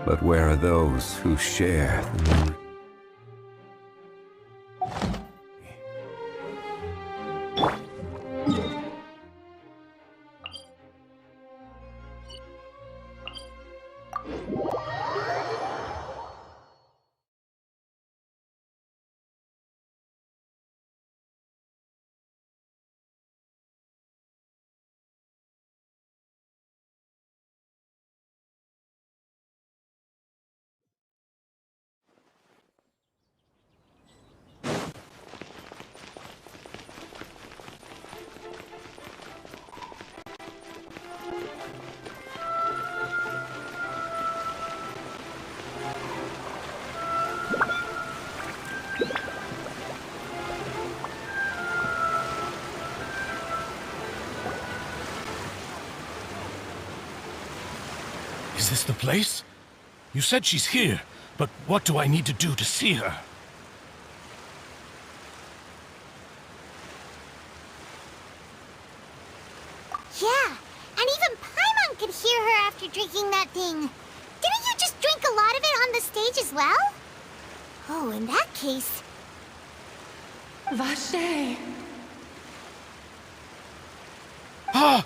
But where are those who share the memory? Is this the place? You said she's here, but what do I need to do to see her? Yeah, and even Paimon could hear her after drinking that thing. Didn't you just drink a lot of it on the stage as well? Oh, in that case... Vache! Ah!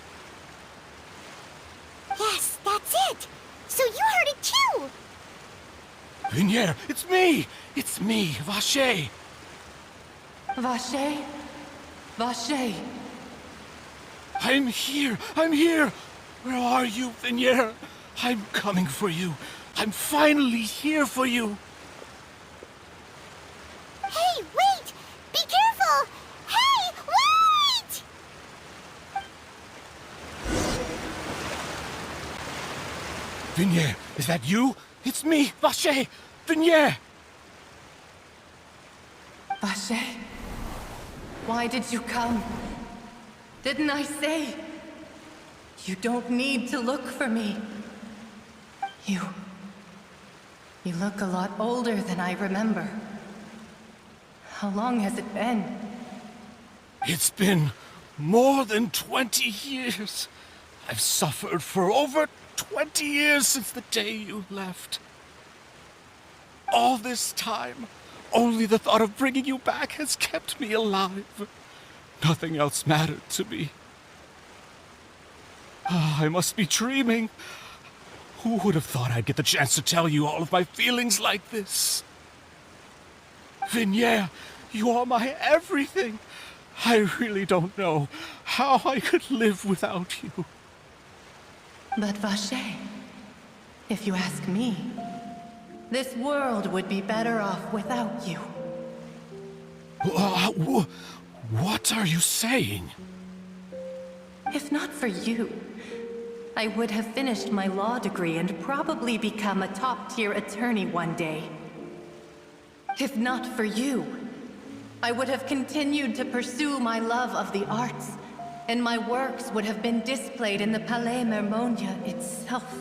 Yes, that's it! So you heard it too! Vinier, it's me! It's me, Vache! Vache? Vache! I'm here! I'm here! Where are you, Vinier? I'm coming for you. I'm finally here for you. Hey, wait! Be careful! Hey, wait! Vinier, is that you? It's me, Vache! Vinier! Vache? Why did you come? Didn't I say? You don't need to look for me. You look a lot older than I remember. How long has it been? It's been more than 20 years. I've suffered for over 20 years since the day you left. All this time, only the thought of bringing you back has kept me alive. Nothing else mattered to me. I must be dreaming. Who would have thought I'd get the chance to tell you all of my feelings like this? Vinier, you are my everything. I really don't know how I could live without you. But Vache, if you ask me, this world would be better off without you. What are you saying? If not for you, I would have finished my law degree and probably become a top-tier attorney one day. If not for you, I would have continued to pursue my love of the arts, and my works would have been displayed in the Palais Mermonia itself.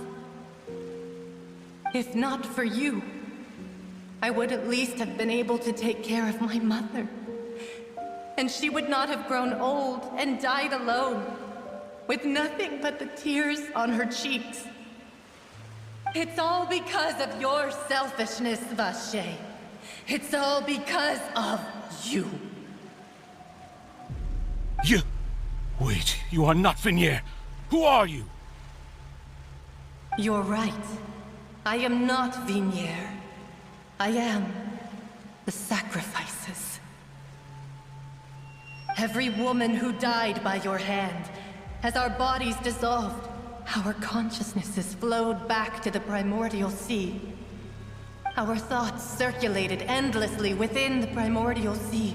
If not for you, I would at least have been able to take care of my mother. And she would not have grown old and died alone, with nothing but the tears on her cheeks. It's all because of your selfishness, Vache. It's all because of you. You... Wait, you are not Vinier. Who are you? You're right. I am not Vinier. I am the sacrifices. Every woman who died by your hand, as our bodies dissolved, our consciousnesses flowed back to the primordial sea. Our thoughts circulated endlessly within the primordial sea,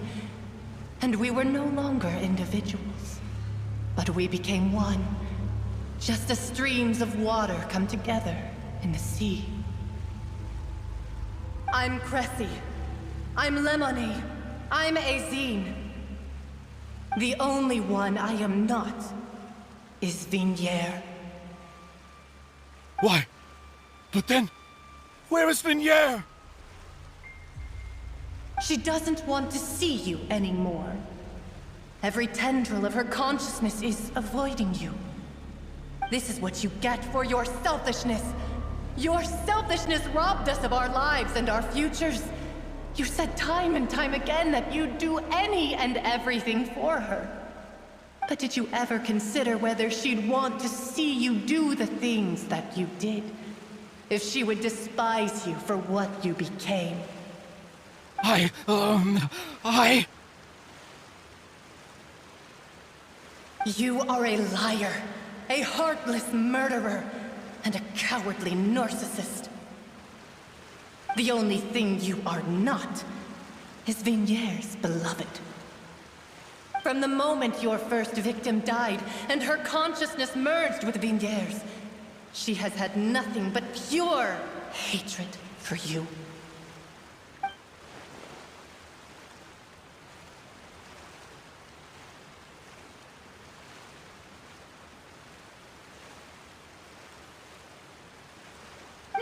and we were no longer individuals, but we became one, just as streams of water come together in the sea. I'm Cressy. I'm Lemonade. I'm Azine. The only one I am not is Vinier. Why? But then, where is Vinier? She doesn't want to see you anymore. Every tendril of her consciousness is avoiding you. This is what you get for your selfishness. Your selfishness robbed us of our lives and our futures. You said time and time again that you'd do any and everything for her. But did you ever consider whether she'd want to see you do the things that you did? If she would despise you for what you became? You are a liar, a heartless murderer, and a cowardly narcissist. The only thing you are not is Vignere's beloved. From the moment your first victim died and her consciousness merged with Vignere's, she has had nothing but pure hatred for you.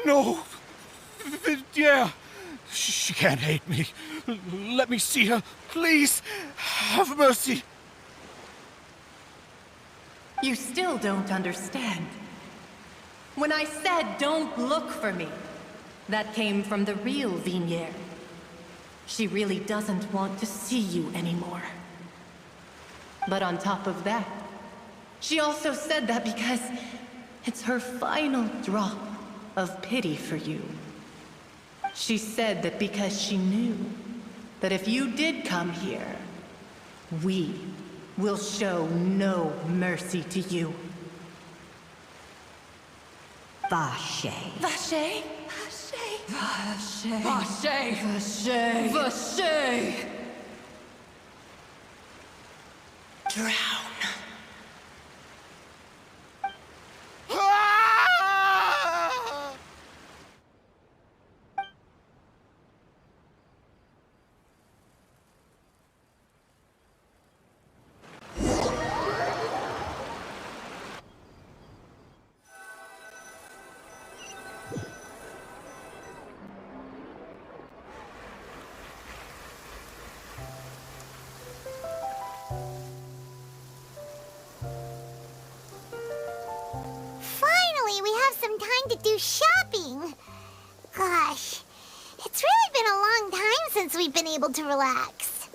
No! Yeah! She can't hate me. Let me see her. Please! Have mercy! You still don't understand. When I said don't look for me, that came from the real Vignere. She really doesn't want to see you anymore. But on top of that, she also said that because it's her final drop of pity for you. She said that because she knew that if you did come here, we will show no mercy to you. Vache. Vache? Vache. Vache. Vache. Vache. Drown. To do shopping. Gosh, it's really been a long time since we've been able to relax.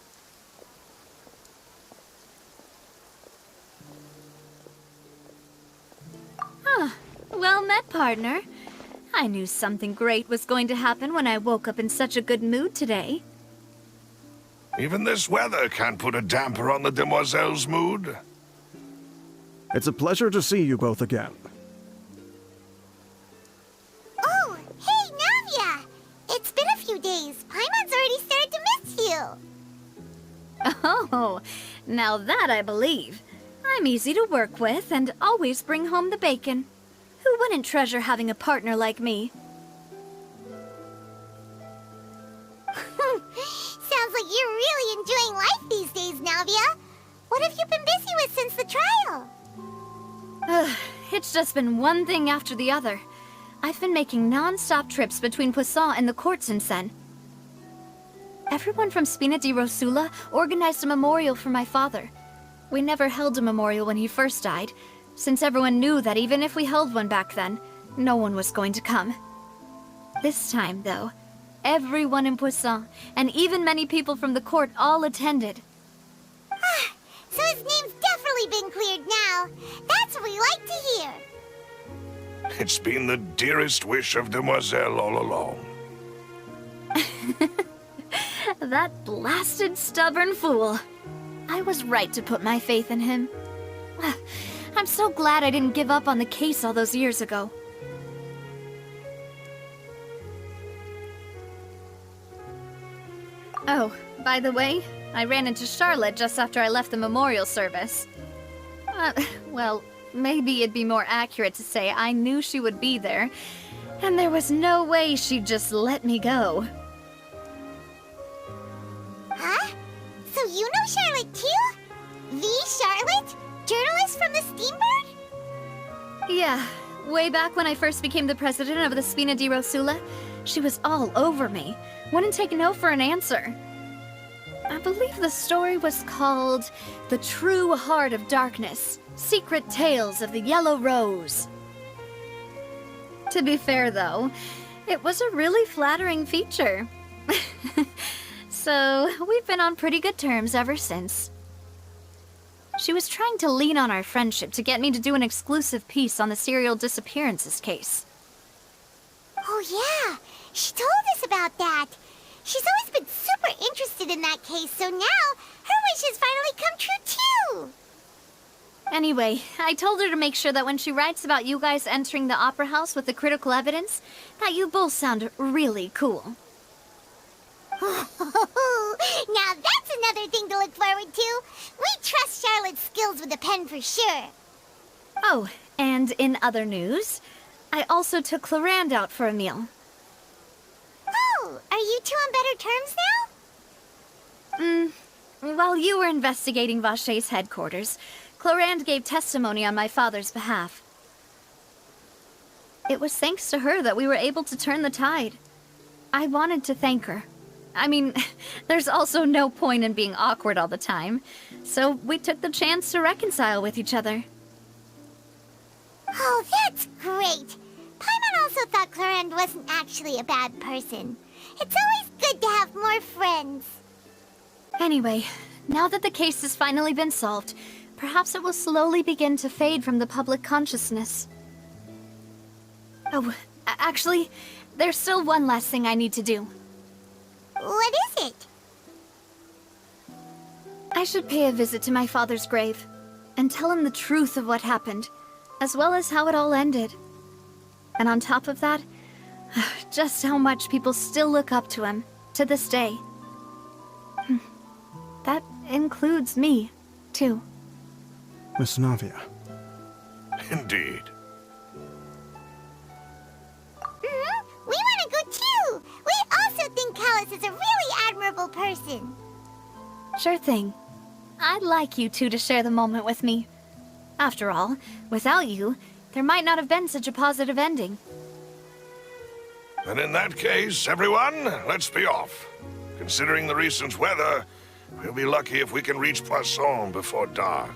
Well met, partner. I knew something great was going to happen when I woke up in such a good mood today. Even this weather can't put a damper on the demoiselle's mood. It's a pleasure to see you both again. Oh, hey, Navia! It's been a few days. Paimon's already started to miss you. Oh, now that I believe. I'm easy to work with and always bring home the bacon. Who wouldn't treasure having a partner like me? Sounds like you're really enjoying life these days, Navia. What have you been busy with since the trial? It's just been one thing after the other. I've been making non-stop trips between Poisson and the courts in Sen. Everyone from Spina di Rosula organized a memorial for my father. We never held a memorial when he first died, since everyone knew that even if we held one back then, no one was going to come. This time, though, everyone in Poisson, and even many people from the court, all attended. So his name's definitely been cleared now. That's what we like to hear. It's been the dearest wish of Demoiselle all along. That blasted stubborn fool. I was right to put my faith in him. I'm so glad I didn't give up on the case all those years ago. Oh, by the way, I ran into Charlotte just after I left the memorial service. Well, maybe it'd be more accurate to say I knew she would be there, and there was no way she'd just let me go. Huh? So you know Charlotte too? The Charlotte? Journalist from the Steambird? Yeah, way back when I first became the president of the Spina di Rosula, she was all over me. Wouldn't take no for an answer. I believe the story was called The True Heart of Darkness, Secret Tales of the Yellow Rose. To be fair, though, it was a really flattering feature. So, we've been on pretty good terms ever since. She was trying to lean on our friendship to get me to do an exclusive piece on the serial disappearances case. Oh yeah, she told us about that. She's always been super interested in that case, so now her wishes finally come true too. Anyway, I told her to make sure that when she writes about you guys entering the opera house with the critical evidence, that you both sound really cool. Now that's another thing to look forward to. We trust Charlotte's skills with a pen for sure. Oh, and in other news, I also took Clarand out for a meal. Oh, are you two on better terms now? While you were investigating Vache's headquarters, Clarand gave testimony on my father's behalf. It was thanks to her that we were able to turn the tide. I wanted to thank her. I mean, there's also no point in being awkward all the time, so we took the chance to reconcile with each other. Oh, that's great. Paimon also thought Clarand wasn't actually a bad person. It's always good to have more friends. Anyway, now that the case has finally been solved, perhaps it will slowly begin to fade from the public consciousness. Oh, actually, there's still one last thing I need to do. What is it? I should pay a visit to my father's grave, and tell him the truth of what happened, as well as how it all ended. And on top of that, just how much people still look up to him, to this day. That includes me, too. Miss Navia. Indeed. We want to go too. We also think Callus is a really admirable person. Sure thing. I'd like you two to share the moment with me. After all, without you, there might not have been such a positive ending. And in that case, everyone, let's be off. Considering the recent weather, we'll be lucky if we can reach Poisson before dark.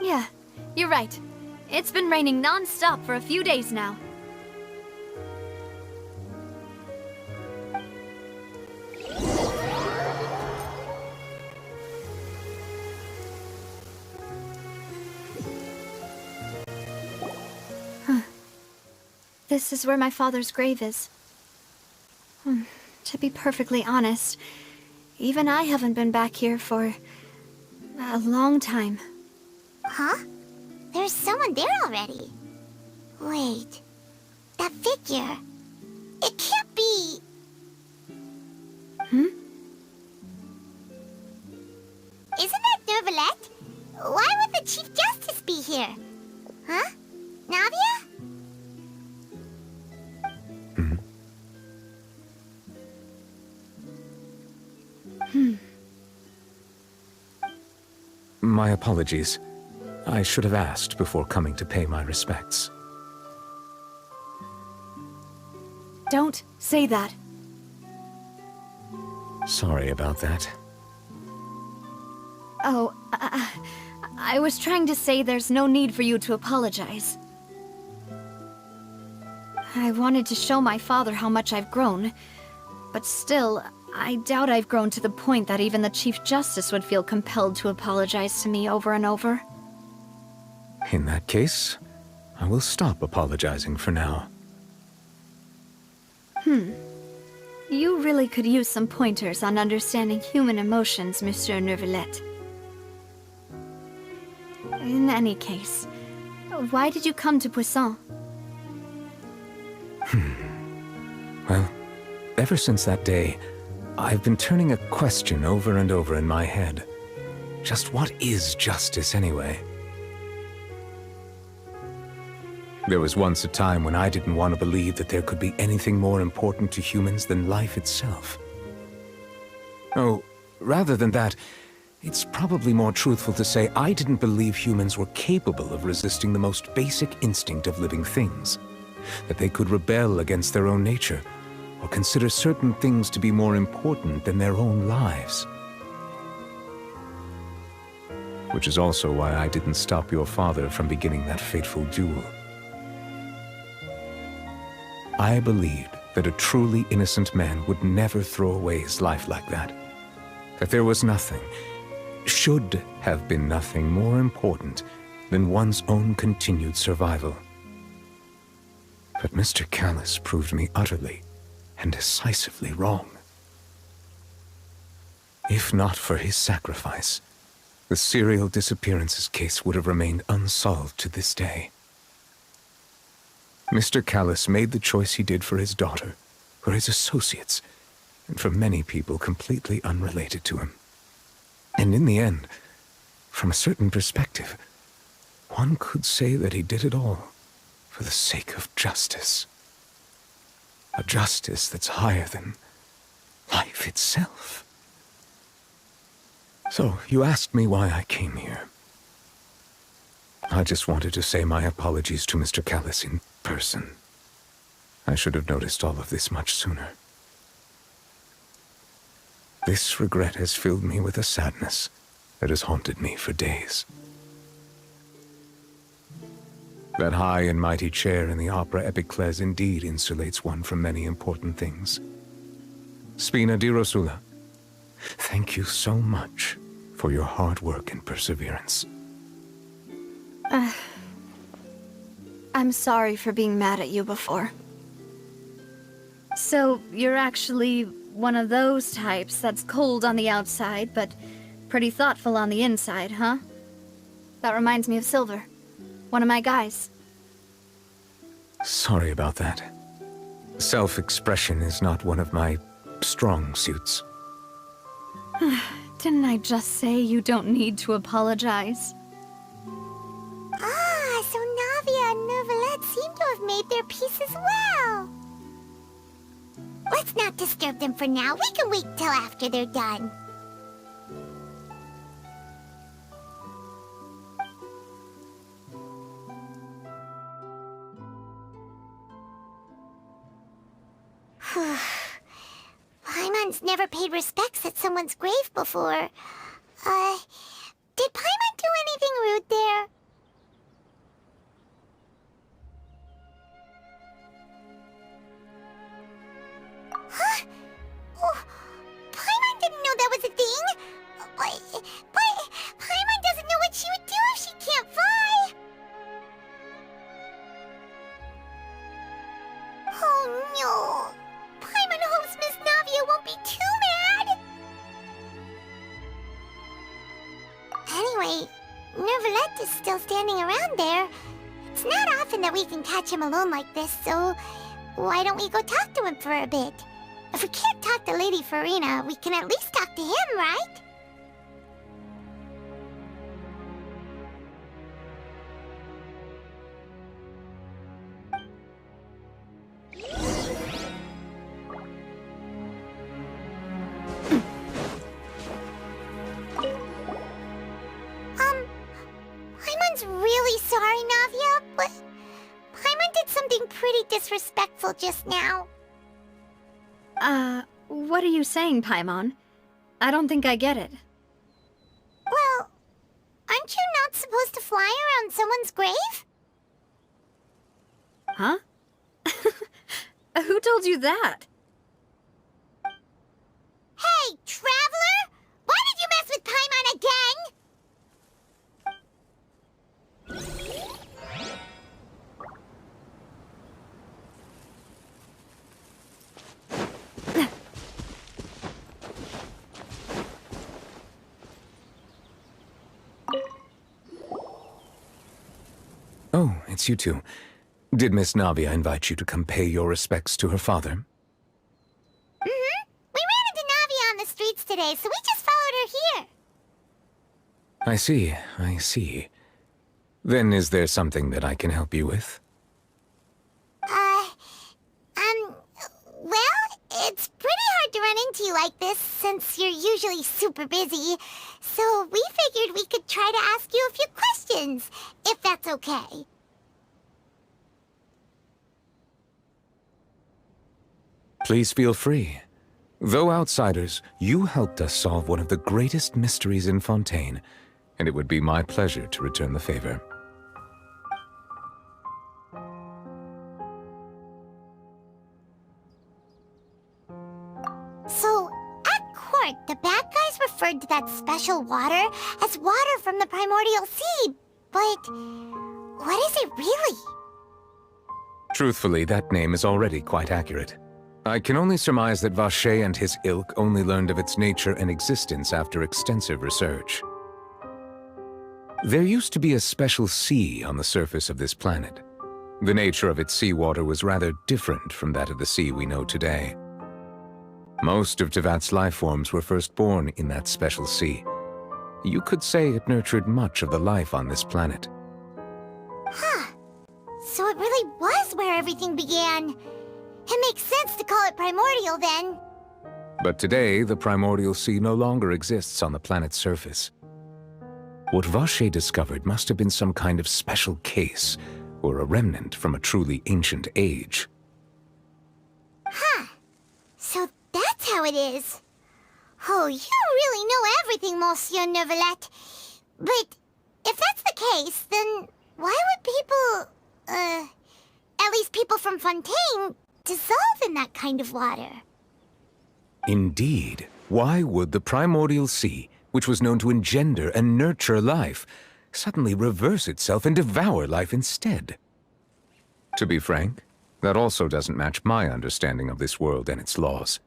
Yeah, you're right. It's been raining non-stop for a few days now. This is where my father's grave is. To be perfectly honest, even I haven't been back here for a long time. Huh? There's someone there already. Wait. That figure. It can't be... Isn't that Nervalette? Why would the Chief Justice be here? Huh? Navia? My apologies. I should have asked before coming to pay my respects. Don't say that. Sorry about that. Oh, I was trying to say there's no need for you to apologize. I wanted to show my father how much I've grown, but still, I doubt I've grown to the point that even the Chief Justice would feel compelled to apologize to me over and over. In that case, I will stop apologizing for now. You really could use some pointers on understanding human emotions, Monsieur Nervalette. In any case, why did you come to Poisson? Well, ever since that day, I've been turning a question over and over in my head. Just what is justice, anyway? There was once a time when I didn't want to believe that there could be anything more important to humans than life itself. Oh, rather than that, it's probably more truthful to say I didn't believe humans were capable of resisting the most basic instinct of living things. That they could rebel against their own nature, or consider certain things to be more important than their own lives. Which is also why I didn't stop your father from beginning that fateful duel. I believed that a truly innocent man would never throw away his life like that. That there was nothing, should have been nothing more important than one's own continued survival. But Mr. Callus proved me utterly and decisively wrong. If not for his sacrifice, the serial disappearances case would have remained unsolved to this day. Mr. Callus made the choice he did for his daughter, for his associates, and for many people completely unrelated to him. And in the end, from a certain perspective, one could say that he did it all for the sake of justice. A justice that's higher than life itself. So, you asked me why I came here. I just wanted to say my apologies to Mr. Callus in person. I should have noticed all of this much sooner. This regret has filled me with a sadness that has haunted me for days. That high and mighty chair in the Opera Epiclese indeed insulates one from many important things. Spina di Rosula, thank you so much for your hard work and perseverance. I'm sorry for being mad at you before. So, you're actually one of those types that's cold on the outside, but pretty thoughtful on the inside, huh? That reminds me of Silver, one of my guys. Sorry about that. Self-expression is not one of my strong suits. Didn't I just say you don't need to apologize? Ah, so Navia and Neuvillette seem to have made their peace as well. Let's not disturb them for now. We can wait till after they're done. Paimon's never paid respects at someone's grave before. Did Paimon do anything rude there? Huh? Oh, Paimon didn't know that was a thing. But Paimon doesn't know what she would do if she can't fly. Oh no. Paimon hopes Miss Navia won't be too mad. Anyway, Neuvillette is still standing around there. It's not often that we can catch him alone like this, so why don't we go talk to him for a bit? If we can't talk to Lady Farina, we can at least talk to him, right? Paimon's really sorry, Navia, but Paimon did something pretty disrespectful just now. What are you saying, Paimon? I don't think I get it. Well, aren't you not supposed to fly around someone's grave? Huh? Who told you that? Hey, Traveler! Why did you mess with Paimon again? Oh, it's you two. Did Miss Navia invite you to come pay your respects to her father? Mm-hmm. We ran into Navia on the streets today, so we just followed her here. I see. Then is there something that I can help you with? Well, it's pretty hard to run into you like this since you're usually super busy. So we figured we could try to ask you a few questions, if that's okay. Please feel free. Though outsiders, you helped us solve one of the greatest mysteries in Fontaine, and it would be my pleasure to return the favor. smart. The bad guys referred to that special water as water from the primordial sea. But what is it really? Truthfully, that name is already quite accurate. I can only surmise that Vache and his ilk only learned of its nature and existence after extensive research. There used to be a special sea on the surface of this planet. The nature of its seawater was rather different from that of the sea we know today. Most of Tevat's life forms were first born in that special sea. You could say it nurtured much of the life on this planet. Huh. So it really was where everything began. It makes sense to call it primordial then. But today, the primordial sea no longer exists on the planet's surface. What Vache discovered must have been some kind of special case, or a remnant from a truly ancient age. Huh. So that's how it is. Oh, you really know everything, Monsieur Neuvillette. But if that's the case, then why would people, at least people from Fontaine, dissolve in that kind of water? Indeed. Why would the primordial sea, which was known to engender and nurture life, suddenly reverse itself and devour life instead? To be frank, that also doesn't match my understanding of this world and its laws.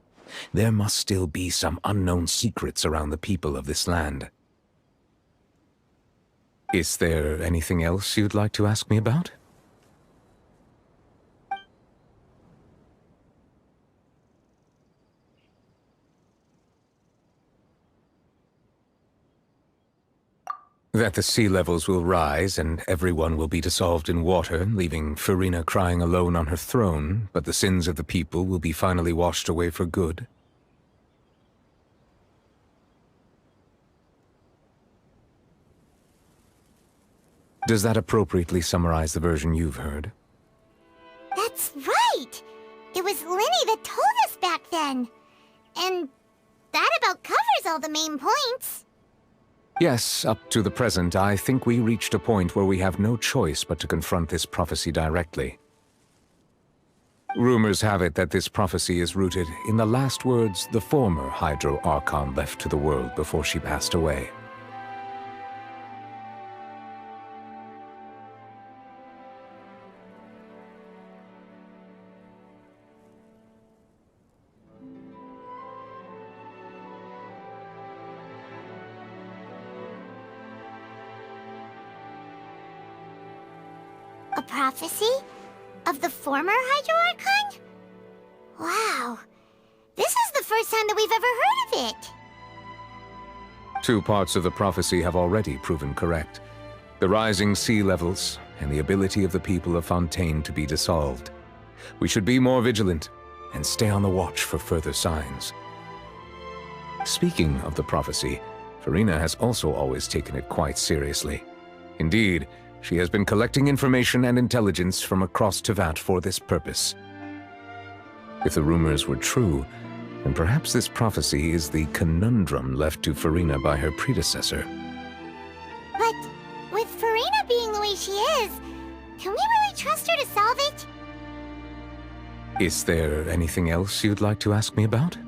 There must still be some unknown secrets around the people of this land. Is there anything else you'd like to ask me about? That the sea levels will rise and everyone will be dissolved in water, leaving Furina crying alone on her throne, but the sins of the people will be finally washed away for good. Does that appropriately summarize the version you've heard? That's right! It was Linny that told us back then. And that about covers all the main points. Yes, up to the present, I think we reached a point where we have no choice but to confront this prophecy directly. Rumors have it that this prophecy is rooted in the last words the former Hydro Archon left to the world before she passed away. A prophecy? Of the former Hydro Archon? Wow. This is the first time that we've ever heard of it. Two parts of the prophecy have already proven correct. The rising sea levels and the ability of the people of Fontaine to be dissolved. We should be more vigilant and stay on the watch for further signs. Speaking of the prophecy, Furina has also always taken it quite seriously. Indeed, she has been collecting information and intelligence from across Tevat for this purpose. If the rumors were true, then perhaps this prophecy is the conundrum left to Furina by her predecessor. But with Furina being the way she is, can we really trust her to solve it? Is there anything else you'd like to ask me about?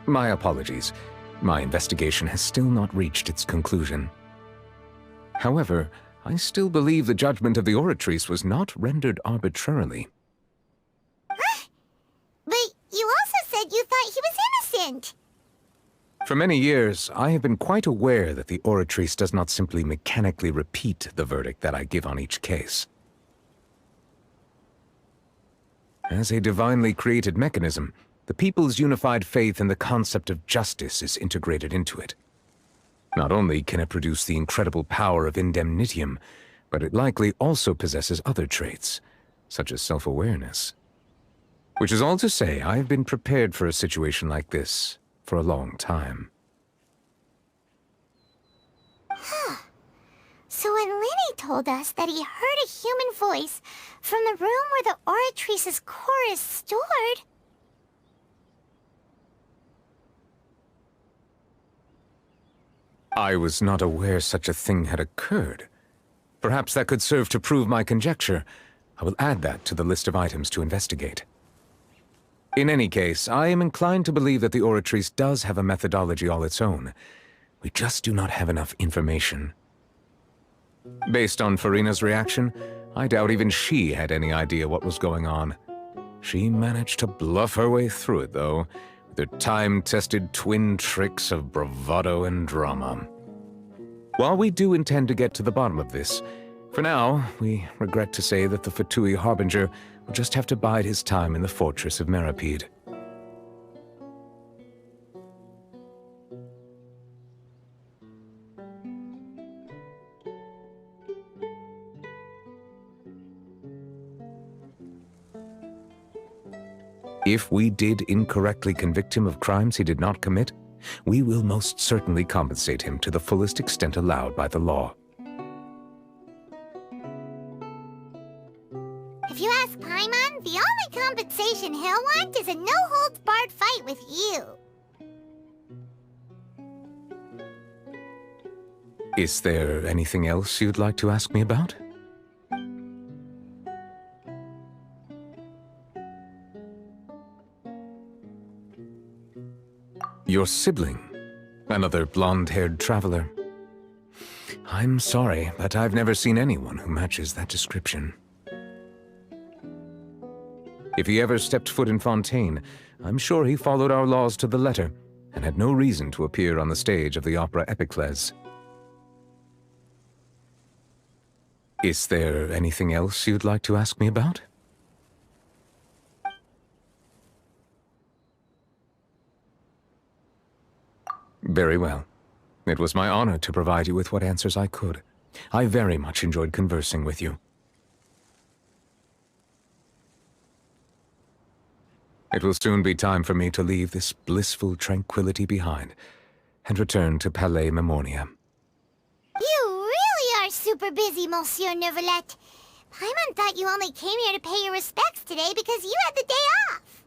My apologies. My investigation has still not reached its conclusion. However, I still believe the judgment of the Oratrice was not rendered arbitrarily. Huh? But you also said you thought he was innocent. For many years, I have been quite aware that the Oratrice does not simply mechanically repeat the verdict that I give on each case. As a divinely created mechanism, the people's unified faith in the concept of justice is integrated into it. Not only can it produce the incredible power of indemnitium, but it likely also possesses other traits, such as self-awareness. Which is all to say, I have been prepared for a situation like this for a long time. Huh. So when Linny told us that he heard a human voice from the room where the Oratrice's core is stored... I was not aware such a thing had occurred. Perhaps that could serve to prove my conjecture. I will add that to the list of items to investigate. In any case, I am inclined to believe that the Oratrice does have a methodology all its own. We just do not have enough information. Based on Farina's reaction, I doubt even she had any idea what was going on. She managed to bluff her way through it, though, with her time-tested twin tricks of bravado and drama. While we do intend to get to the bottom of this, for now, we regret to say that the Fatui Harbinger will just have to bide his time in the fortress of Meripede. If we did incorrectly convict him of crimes he did not commit, we will most certainly compensate him to the fullest extent allowed by the law. If you ask Paimon, the only compensation he'll want is a no-holds-barred fight with you. Is there anything else you'd like to ask me about? Your sibling, another blonde-haired traveler. I'm sorry, but I've never seen anyone who matches that description. If he ever stepped foot in Fontaine, I'm sure he followed our laws to the letter and had no reason to appear on the stage of the opera Epicles. Is there anything else you'd like to ask me about? Very well. It was my honor to provide you with what answers I could. I very much enjoyed conversing with you. It will soon be time for me to leave this blissful tranquility behind and return to Palais Memoria. You really are super busy, Monsieur Neuvillette. Paimon thought you only came here to pay your respects today because you had the day off.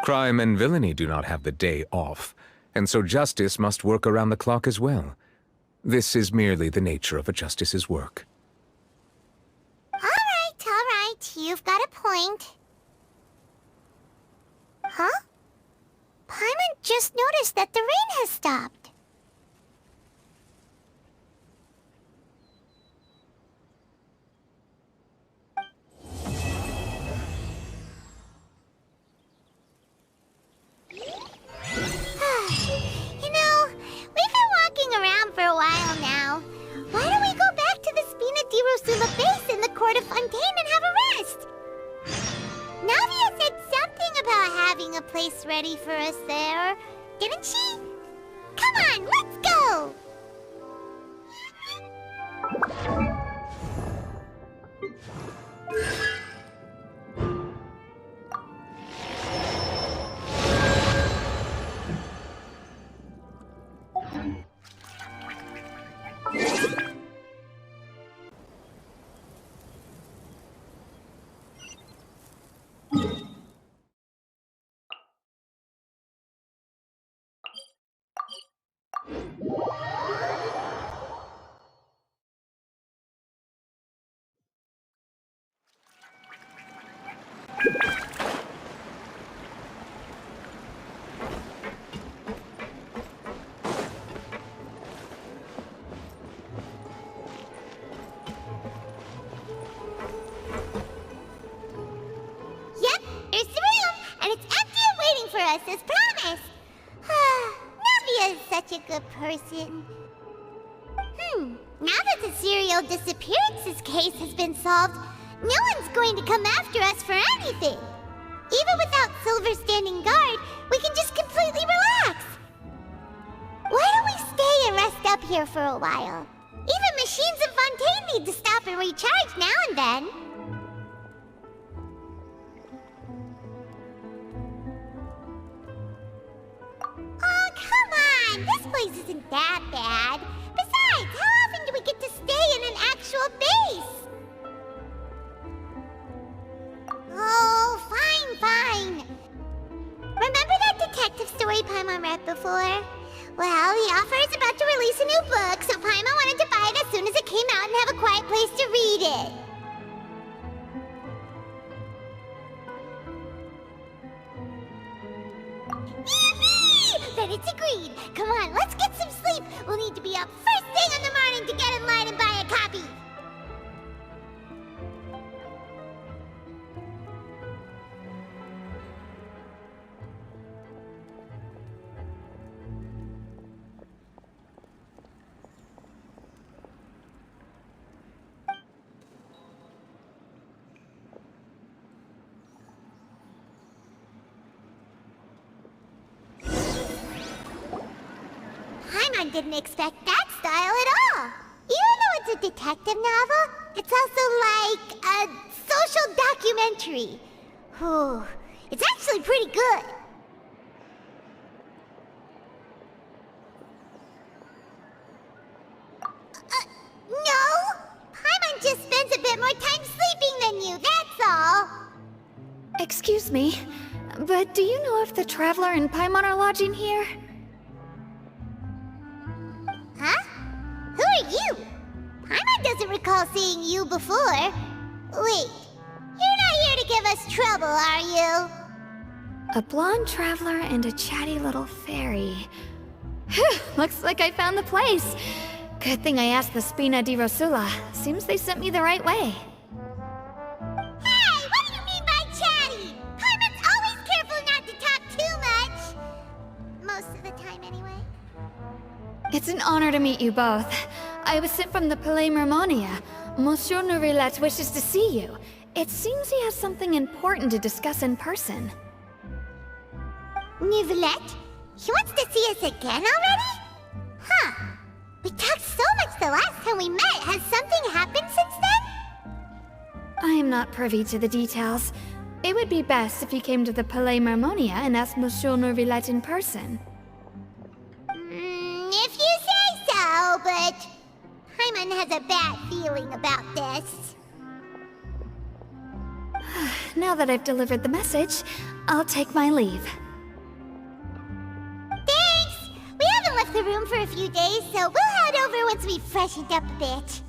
Crime and villainy do not have the day off, and so justice must work around the clock as well. This is merely the nature of a justice's work. All right. You've got a point. Huh? Paimon just noticed that the rain has stopped. You know, we've been walking around for a while now. Why don't we go back to the Spina di Rosula base in the court of Fontaine and have a rest? Navia said something about having a place ready for us there, didn't she? Come on, let's go! Yep, there's the room, and it's empty and waiting for us as promised. Navia is such a good person. Now that the serial disappearances case has been solved, no one's going to come after us for anything. Even without Silver standing guard, we can just completely relax. Why don't we stay and rest up here for a while? Even machines in Fontaine need to stop and recharge now and then. Oh, come on! This place isn't that bad. Besides, how often do we get to stay in an actual base? Oh, fine. Remember that detective story Paimon read before? Well, the author is about to release a new book, so Paimon wanted to buy it as soon as it came out and have a quiet place to read it. Paimon didn't expect that style at all. Even though it's a detective novel, it's also like a social documentary. Whew. It's actually pretty good. No! Paimon just spends a bit more time sleeping than you, that's all. Excuse me, but do you know if the Traveler and Paimon are lodging here? Huh? Who are you? Paimon doesn't recall seeing you before. Wait, you're not here to give us trouble, are you? A blonde traveler and a chatty little fairy. Phew, looks like I found the place. Good thing I asked the Spina di Rosula. Seems they sent me the right way. Hey, what do you mean by chatty? Paimon's always careful not to talk too much. Most of the time, anyway. It's an honor to meet you both. I was sent from the Palais Mermonia. Monsieur Nourillet wishes to see you. It seems he has something important to discuss in person. Nouvelette? He wants to see us again already? Huh. We talked so much the last time we met. Has something happened since then? I am not privy to the details. It would be best if you came to the Palais Mermonia and asked Monsieur Nourillet in person. If you say so, but Paimon has a bad feeling about this. Now that I've delivered the message, I'll take my leave. Thanks! We haven't left the room for a few days, so we'll head over once we've freshened up a bit.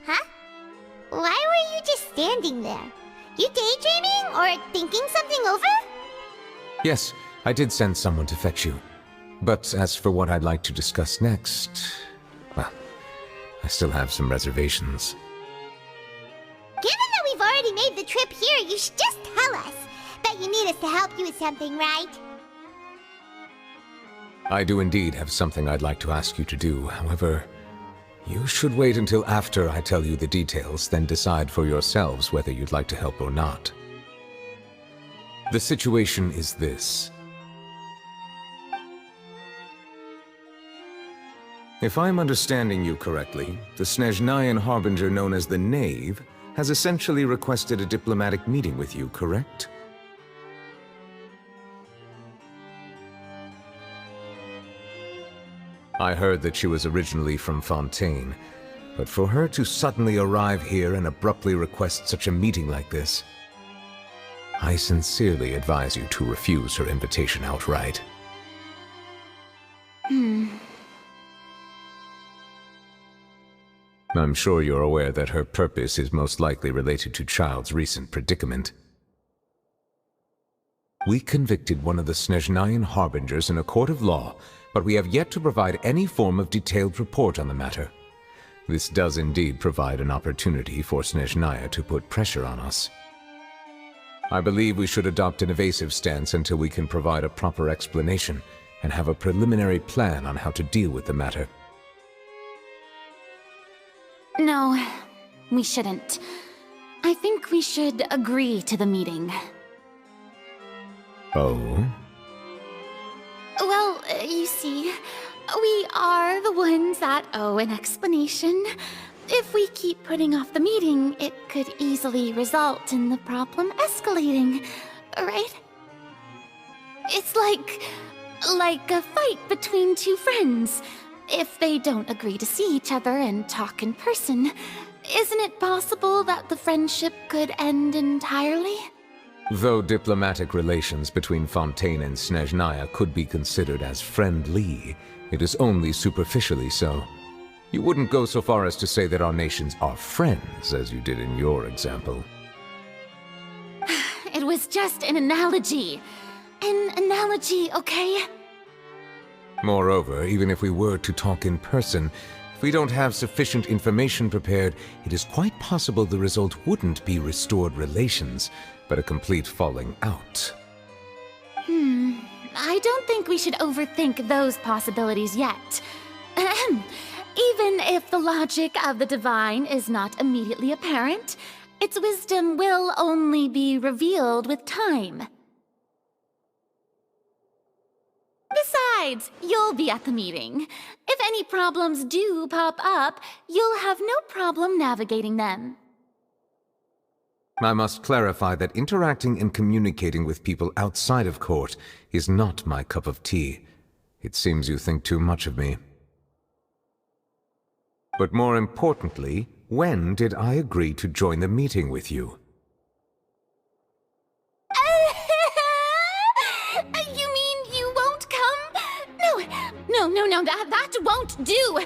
Huh? Why were you just standing there? You daydreaming or thinking something over? Yes, I did send someone to fetch you. But as for what I'd like to discuss next, well, I still have some reservations. Given that we've already made the trip here, you should just tell us. Bet you need us to help you with something, right? I do indeed have something I'd like to ask you to do. However, you should wait until after I tell you the details, then decide for yourselves whether you'd like to help or not. The situation is this. If I'm understanding you correctly, the Snezhnayan Harbinger known as the Knave has essentially requested a diplomatic meeting with you, correct? I heard that she was originally from Fontaine, but for her to suddenly arrive here and abruptly request such a meeting like this, I sincerely advise you to refuse her invitation outright. I'm sure you're aware that her purpose is most likely related to Child's recent predicament. We convicted one of the Snezhnayan Harbingers in a court of law, but we have yet to provide any form of detailed report on the matter. This does indeed provide an opportunity for Snezhnaya to put pressure on us. I believe we should adopt an evasive stance until we can provide a proper explanation and have a preliminary plan on how to deal with the matter. No, we shouldn't. I think we should agree to the meeting. Oh? Well, you see, we are the ones that owe an explanation. if we keep putting off the meeting, it could easily result in the problem escalating, right? It's like a fight between two friends. If they don't agree to see each other and talk in person, isn't it possible that the friendship could end entirely? Though diplomatic relations between Fontaine and Snezhnaya could be considered as friendly, it is only superficially so. You wouldn't go so far as to say that our nations are friends, as you did in your example. It was just an analogy. An analogy, okay? Moreover, even if we were to talk in person, if we don't have sufficient information prepared, it is quite possible the result wouldn't be restored relations, but a complete falling out. I don't think we should overthink those possibilities yet. Ahem. Even if the logic of the divine is not immediately apparent, its wisdom will only be revealed with time. Besides, you'll be at the meeting. If any problems do pop up, you'll have no problem navigating them. I must clarify that interacting and communicating with people outside of court is not my cup of tea. It seems you think too much of me. But more importantly, when did I agree to join the meeting with you? You mean you won't come? No, that won't do.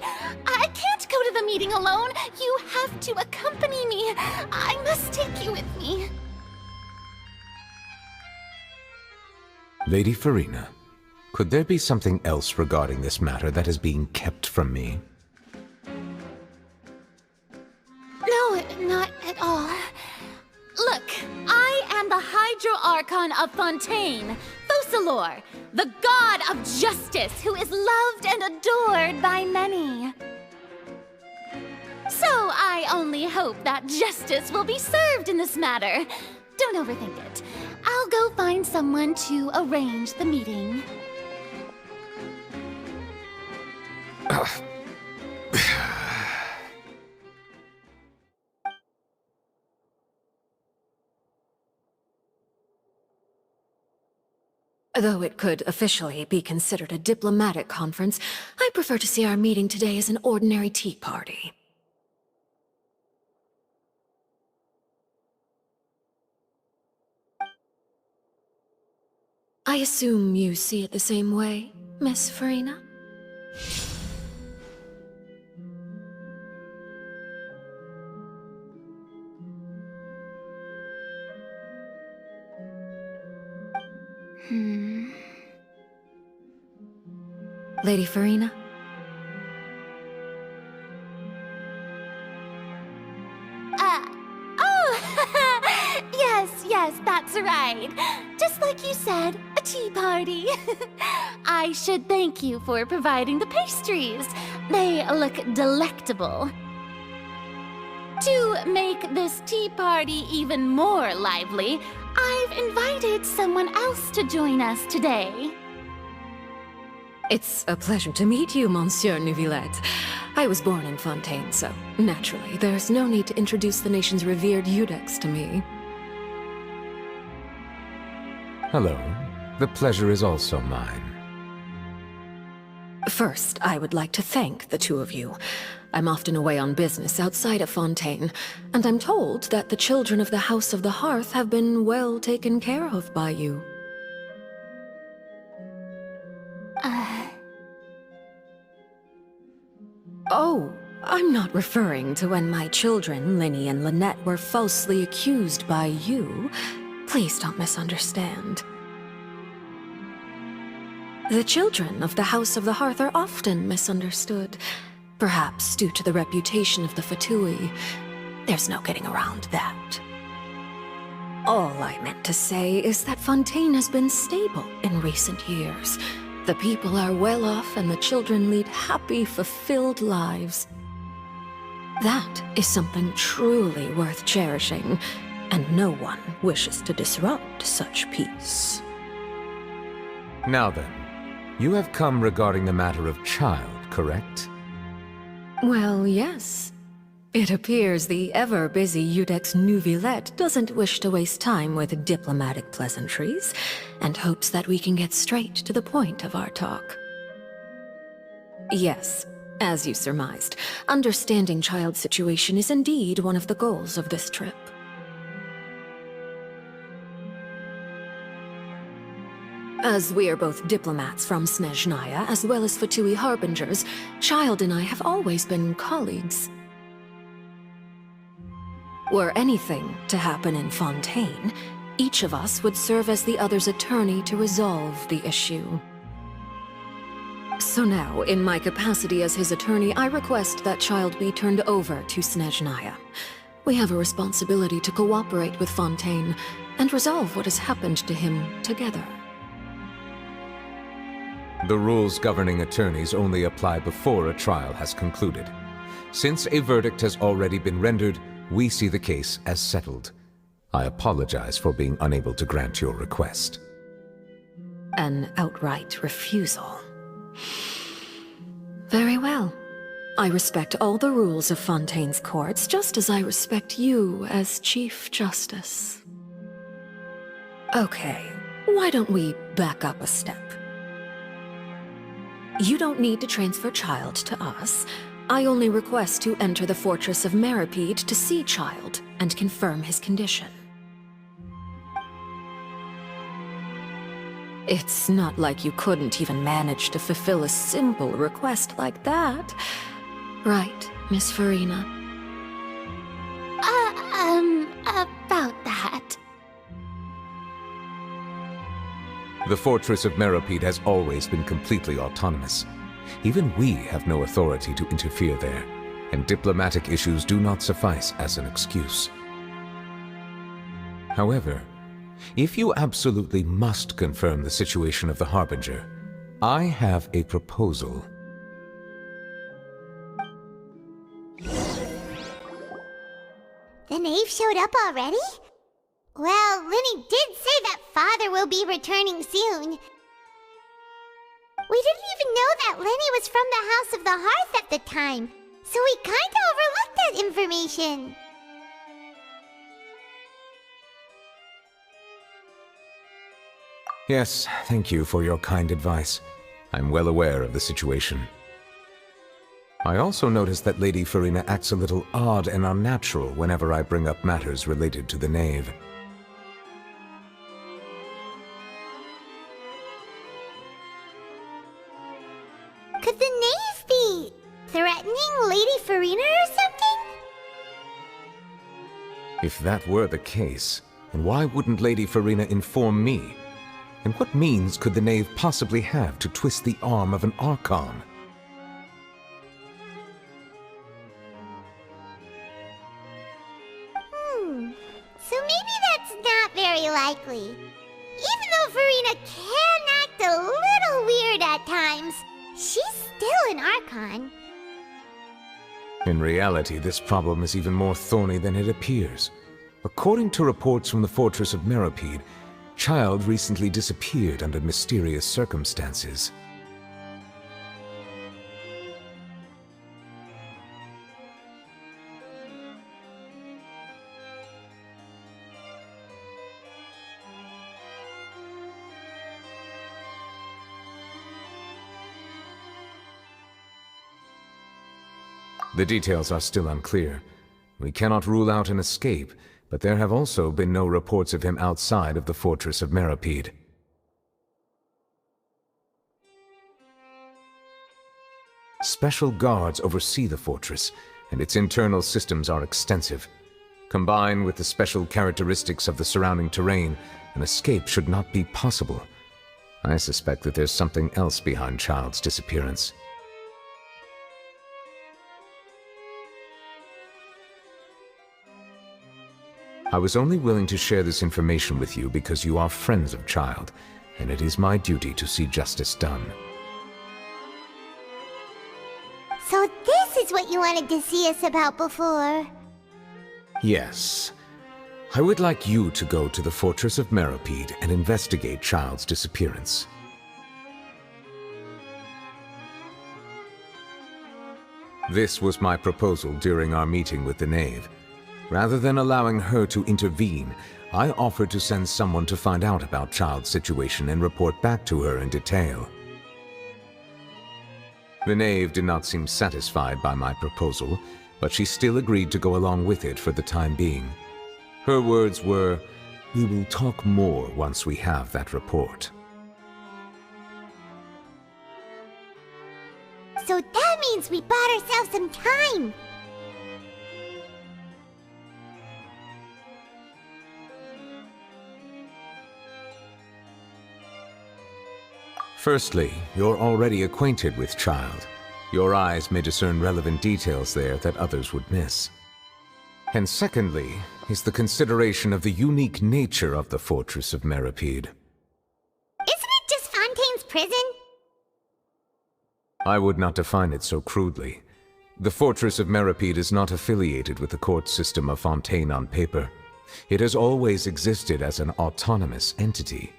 I can't go to the meeting alone. You have to accompany me. I must take you with me. Lady Farina, could there be something else regarding this matter that is being kept from me? No, not at all. Look, I am the Hydro Archon of Fontaine, Focalor, the god of justice who is loved and adored by many. So I only hope that justice will be served in this matter. Don't overthink it. I'll go find someone to arrange the meeting. Though it could officially be considered a diplomatic conference, I prefer to see our meeting today as an ordinary tea party. I assume you see it the same way, Miss Farina? Lady Farina? Yes, that's right. Just like you said, a tea party. I should thank you for providing the pastries. They look delectable. To make this tea party even more lively, I've invited someone else to join us today. It's a pleasure to meet you, Monsieur Neuvillette. I was born in Fontaine, so naturally, there's no need to introduce the nation's revered Eudex to me. Hello. The pleasure is also mine. First, I would like to thank the two of you. I'm often away on business outside of Fontaine, and I'm told that the children of the House of the Hearth have been well taken care of by you. Oh, I'm not referring to when my children, Linny and Lynette, were falsely accused by you. Please don't misunderstand. The children of the House of the Hearth are often misunderstood, perhaps due to the reputation of the Fatui. There's no getting around that. All I meant to say is that Fontaine has been stable in recent years. The people are well off and the children lead happy, fulfilled lives. That is something truly worth cherishing, and no one wishes to disrupt such peace. Now then, you have come regarding the matter of child, correct? Well, yes. It appears the ever-busy Udex Nuvillette doesn't wish to waste time with diplomatic pleasantries, and hopes that we can get straight to the point of our talk. Yes, as you surmised, understanding Child's situation is indeed one of the goals of this trip. As we are both diplomats from Snezhnaya, as well as Fatui Harbingers, Child and I have always been colleagues. Were anything to happen in Fontaine, each of us would serve as the other's attorney to resolve the issue. So now, in my capacity as his attorney, I request that Child be turned over to Snezhnaya. We have a responsibility to cooperate with Fontaine and resolve what has happened to him together. The rules governing attorneys only apply before a trial has concluded. Since a verdict has already been rendered, we see the case as settled. I apologize for being unable to grant your request. An outright refusal. Very well. I respect all the rules of Fontaine's courts, just as I respect you as Chief Justice. Okay, why don't we back up a step? You don't need to transfer Child to us. I only request to enter the Fortress of Meripede to see Child and confirm his condition. It's not like you couldn't even manage to fulfill a simple request like that. Right, Miss Farina? About that. The Fortress of Meripede has always been completely autonomous. Even we have no authority to interfere there, and diplomatic issues do not suffice as an excuse. However, if you absolutely must confirm the situation of the Harbinger, I have a proposal. The knave showed up already? Well, Linny did say that Father will be returning soon. We didn't even know that Lenny was from the House of the Hearth at the time, so we kinda overlooked that information. Yes, thank you for your kind advice. I'm well aware of the situation. I also noticed that Lady Farina acts a little odd and unnatural whenever I bring up matters related to the knave. Could the knave be threatening Lady Farina or something? If that were the case, then why wouldn't Lady Farina inform me? And what means could the knave possibly have to twist the arm of an Archon? So maybe that's not very likely. Even though Farina can act a little weird at times, she's still an Archon. In reality, this problem is even more thorny than it appears. According to reports from the Fortress of Meripede, Child recently disappeared under mysterious circumstances. The details are still unclear. We cannot rule out an escape, but there have also been no reports of him outside of the Fortress of Meripede. Special guards oversee the fortress, and its internal systems are extensive. Combined with the special characteristics of the surrounding terrain, an escape should not be possible. I suspect that there's something else behind Child's disappearance. I was only willing to share this information with you because you are friends of Child, and it is my duty to see justice done. So this is what you wanted to see us about before. Yes. I would like you to go to the Fortress of Meripede and investigate Child's disappearance. This was my proposal during our meeting with the Knave. Rather than allowing her to intervene, I offered to send someone to find out about Child's situation and report back to her in detail. The Knave did not seem satisfied by my proposal, but she still agreed to go along with it for the time being. Her words were, "We will talk more once we have that report." So that means we bought ourselves some time. Firstly, you're already acquainted with Child. Your eyes may discern relevant details there that others would miss. And secondly, is the consideration of the unique nature of the Fortress of Meripede. Isn't it just Fontaine's prison? I would not define it so crudely. The Fortress of Meripede is not affiliated with the court system of Fontaine on paper. It has always existed as an autonomous entity.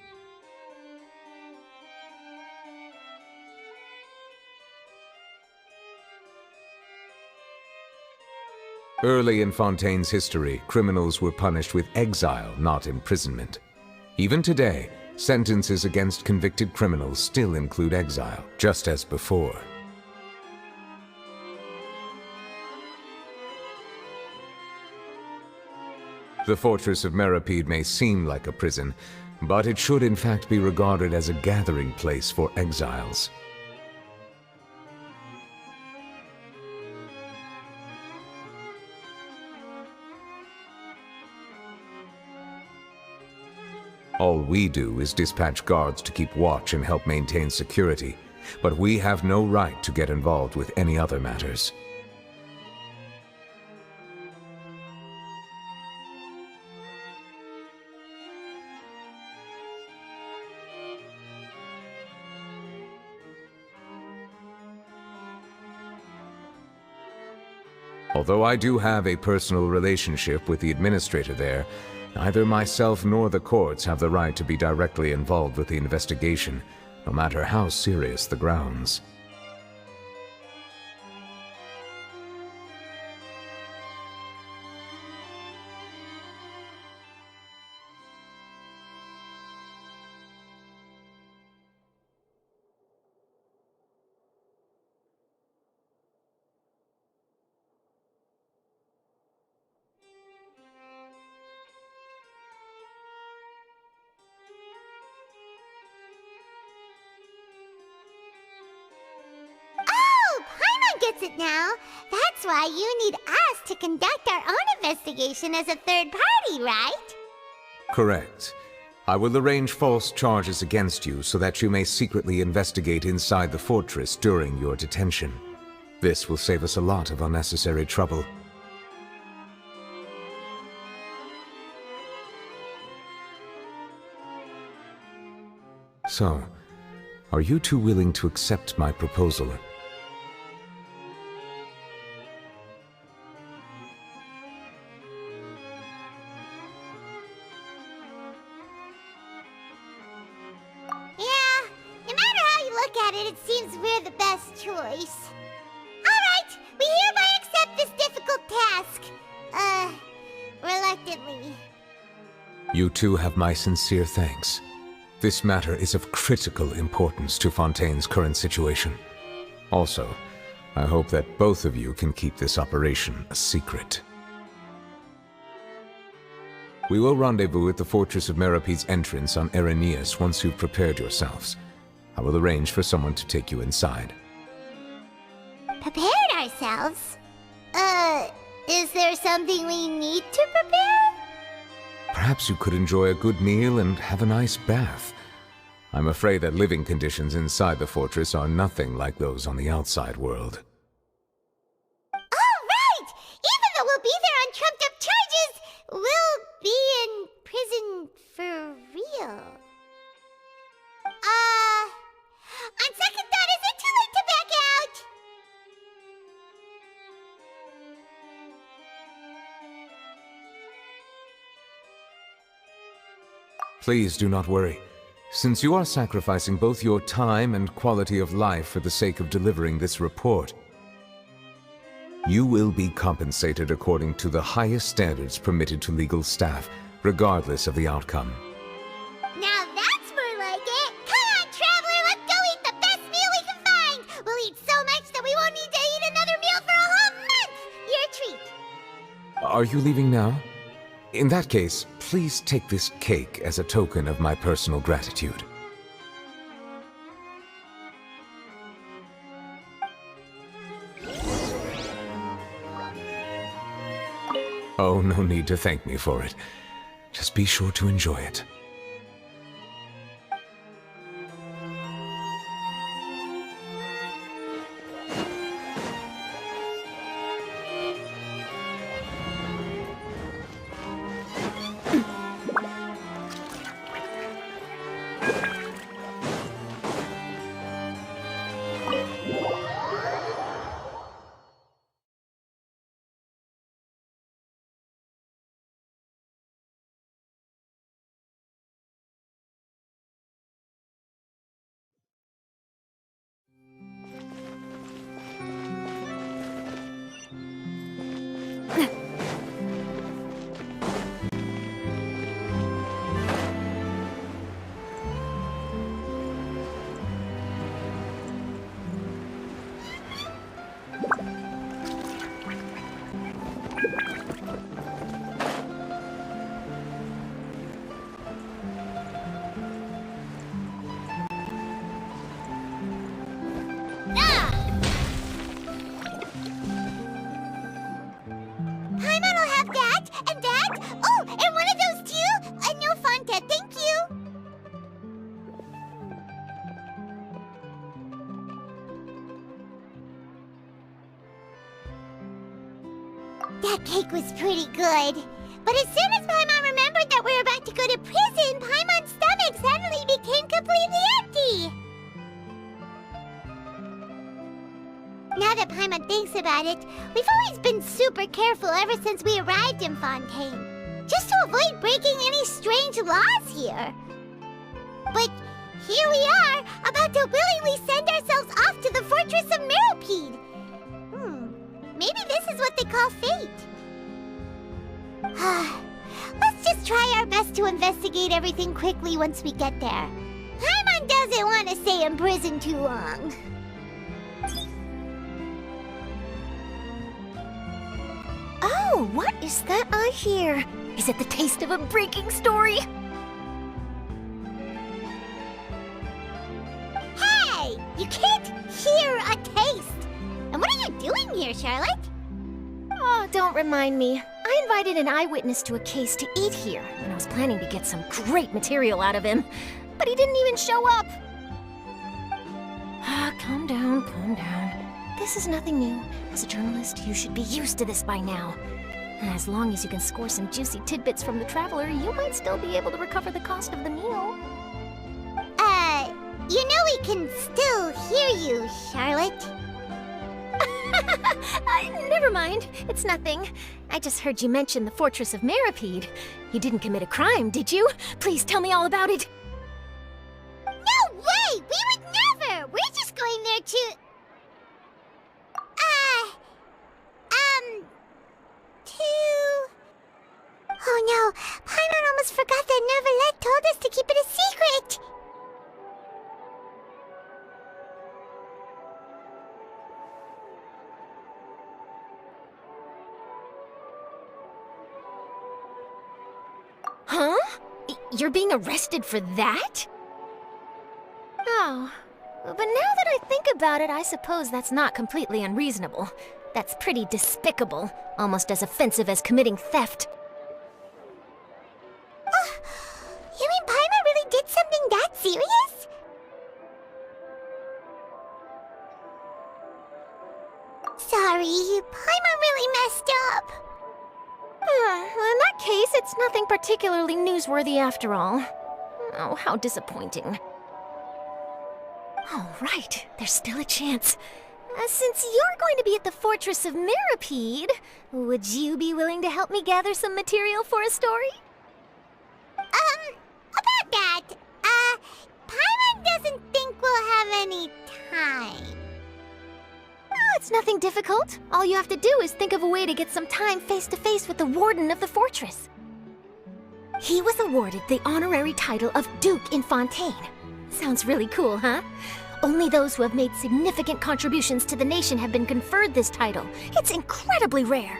Early in Fontaine's history, criminals were punished with exile, not imprisonment. Even today, sentences against convicted criminals still include exile, just as before. The Fortress of Meripede may seem like a prison, but it should in fact be regarded as a gathering place for exiles. All we do is dispatch guards to keep watch and help maintain security, but we have no right to get involved with any other matters. Although I do have a personal relationship with the administrator there, neither myself nor the courts have the right to be directly involved with the investigation, no matter how serious the grounds. Gets it now. That's why you need us to conduct our own investigation as a third party, right? Correct. I will arrange false charges against you so that you may secretly investigate inside the fortress during your detention. This will save us a lot of unnecessary trouble. So, are you two willing to accept my proposal? It seems we're the best choice. Alright, we hereby accept this difficult task. Reluctantly. You two have my sincere thanks. This matter is of critical importance to Fontaine's current situation. Also, I hope that both of you can keep this operation a secret. We will rendezvous at the Fortress of Meripede's entrance on Erinius once you've prepared yourselves. I will arrange for someone to take you inside. Prepared ourselves? Is there something we need to prepare? Perhaps you could enjoy a good meal and have a nice bath. I'm afraid that living conditions inside the fortress are nothing like those on the outside world. Oh, right! Even though we'll be there on trumped-up charges, we'll be in prison for real. On second thought, is it too late to back out? Please do not worry. Since you are sacrificing both your time and quality of life for the sake of delivering this report, You will be compensated according to the highest standards permitted to legal staff, regardless of the outcome. Now that's more like it! Come on, Traveler, let's go eat the best meal we can find! We'll eat so much that we won't need to eat another meal for a whole month! Your treat! Are you leaving now? In that case, please take this cake as a token of my personal gratitude. Oh, no need to thank me for it. Just be sure to enjoy it. Paimon will have that, and that. Oh, and one of those too. No, Fontaine, thank you. That cake was pretty good. But as soon as Paimon remembered that we were about to go to prison, Paimon's stomach suddenly became completely empty. Now that Paimon thinks about it, we've always been super careful ever since we arrived in Fontaine, just to avoid breaking any strange laws here. But here we are, about to willingly send ourselves off to the fortress of Meropide. Maybe this is what they call fate. Let's just try our best to investigate everything quickly once we get there. Paimon doesn't want to stay in prison too long. Oh, what is that I hear? Is it the taste of a breaking story? Hey! You can't hear a taste! And what are you doing here, Charlotte? Oh, don't remind me. I invited an eyewitness to a case to eat here, and I was planning to get some great material out of him. But he didn't even show up. Calm down, calm down. This is nothing new. As a journalist, you should be used to this by now. As long as you can score some juicy tidbits from the Traveler, you might still be able to recover the cost of the meal. You know we can still hear you, Charlotte. Never mind. It's nothing. I just heard you mention the Fortress of Meropide. You didn't commit a crime, did you? Please tell me all about it. No way! We would never! We're just going there to... Oh no, Paimon almost forgot that Neverlet told us to keep it a secret! Huh? You're being arrested for that? Oh, but now that I think about it, I suppose that's not completely unreasonable. That's pretty despicable, almost as offensive as committing theft. You mean Paimon really did something that serious? Sorry, Paimon really messed up. In that case, it's nothing particularly newsworthy after all. Oh, how disappointing. All right, there's still a chance. Since you're going to be at the Fortress of Meropide, would you be willing to help me gather some material for a story? About that, Paimon doesn't think we'll have any time. Oh, It's nothing difficult. All you have to do is think of a way to get some time face to face with the warden of the fortress. He was awarded the honorary title of Duke in Fontaine. Sounds really cool, huh? Only those who have made significant contributions to the nation have been conferred this title. It's incredibly rare.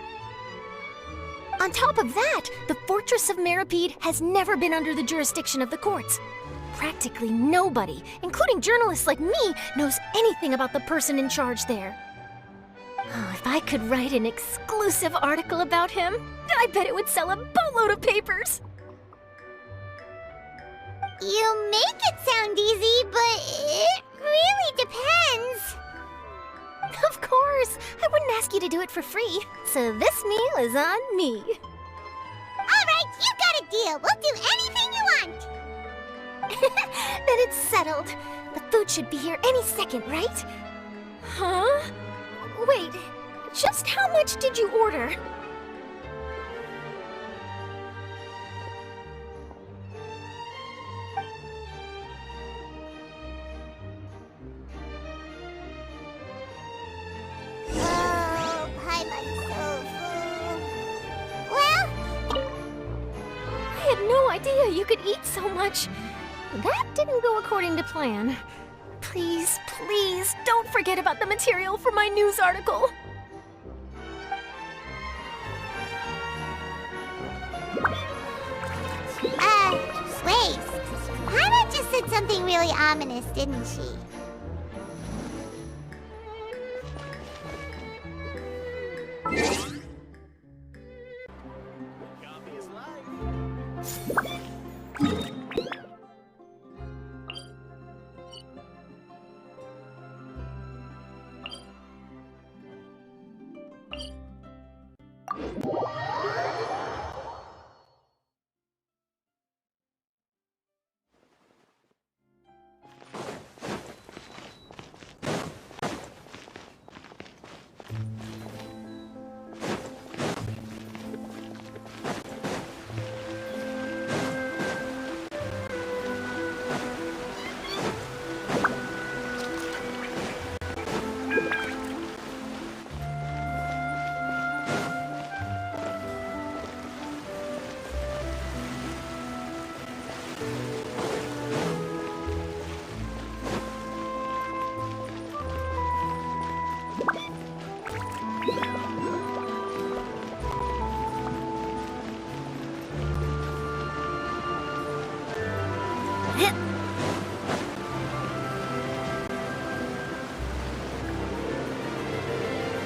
On top of that, the Fortress of Meripede has never been under the jurisdiction of the courts. Practically nobody, including journalists like me, knows anything about the person in charge there. Oh, if I could write an exclusive article about him, I bet it would sell a boatload of papers. You make it sound easy, but it really depends. Of course, I wouldn't ask you to do it for free, so this meal is on me. All right, you got a deal. We'll do anything you want. Then it's settled. The food should be here any second, right? Huh? Wait, just how much did you order? Oh, Paimon's so full. Well, I had no idea you could eat so much. That didn't go according to plan. Please, please, don't forget about the material for my news article. wait. Paimon just said something really ominous, didn't she?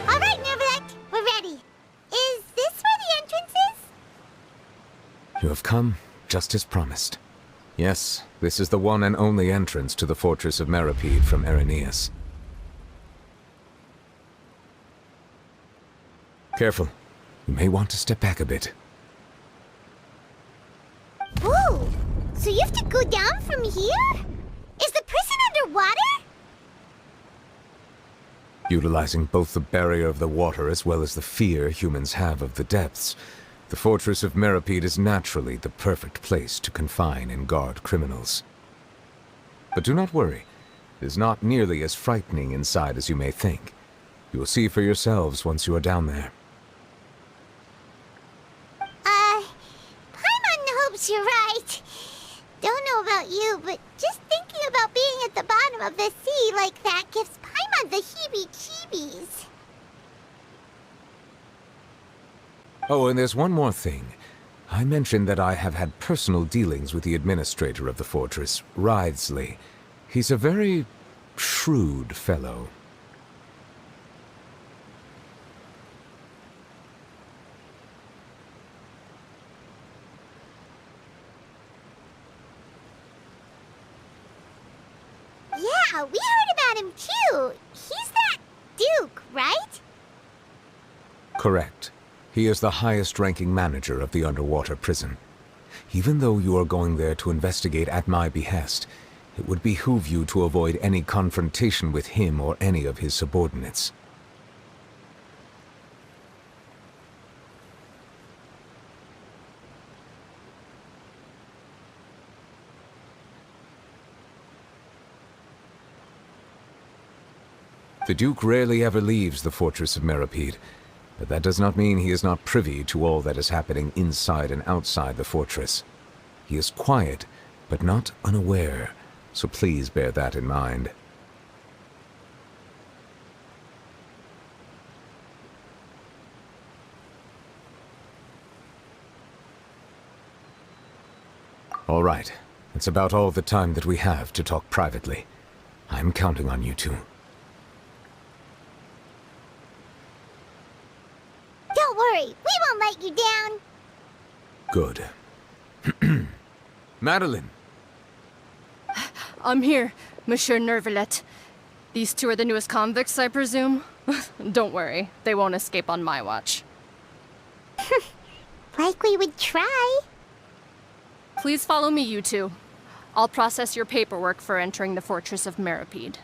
All right, Nervalek, we're ready. Is this where the entrance is? You have come, just as promised. Yes, this is the one and only entrance to the Fortress of Meripede from Araneus. Careful. You may want to step back a bit. Whoa! So you have to go down from here? Is the prison underwater? Utilizing both the barrier of the water as well as the fear humans have of the depths, the Fortress of Meripede is naturally the perfect place to confine and guard criminals. But do not worry. It is not nearly as frightening inside as you may think. You will see for yourselves once you are down there. Paimon hopes you're right. Don't know about you, but just thinking about being at the bottom of the sea like that gives Paimon the heebie-jeebies. Oh, and there's one more thing. I mentioned that I have had personal dealings with the administrator of the fortress, Wriothesley. He's a very shrewd fellow. Yeah, we heard about him too. He's that Duke, right? Correct. He is the highest-ranking manager of the underwater prison. Even though you are going there to investigate at my behest, it would behoove you to avoid any confrontation with him or any of his subordinates. The Duke rarely ever leaves the fortress of Meripede, but that does not mean he is not privy to all that is happening inside and outside the fortress. He is quiet, but not unaware, so please bear that in mind. All right, that's about all the time that we have to talk privately. I'm counting on you two. Don't worry, we won't let you down. Good. Madeline! I'm here, Monsieur Nervalet. These two are the newest convicts, I presume? Don't worry, they won't escape on my watch. Like we would try. Please follow me, you two. I'll process your paperwork for entering the Fortress of Meripede.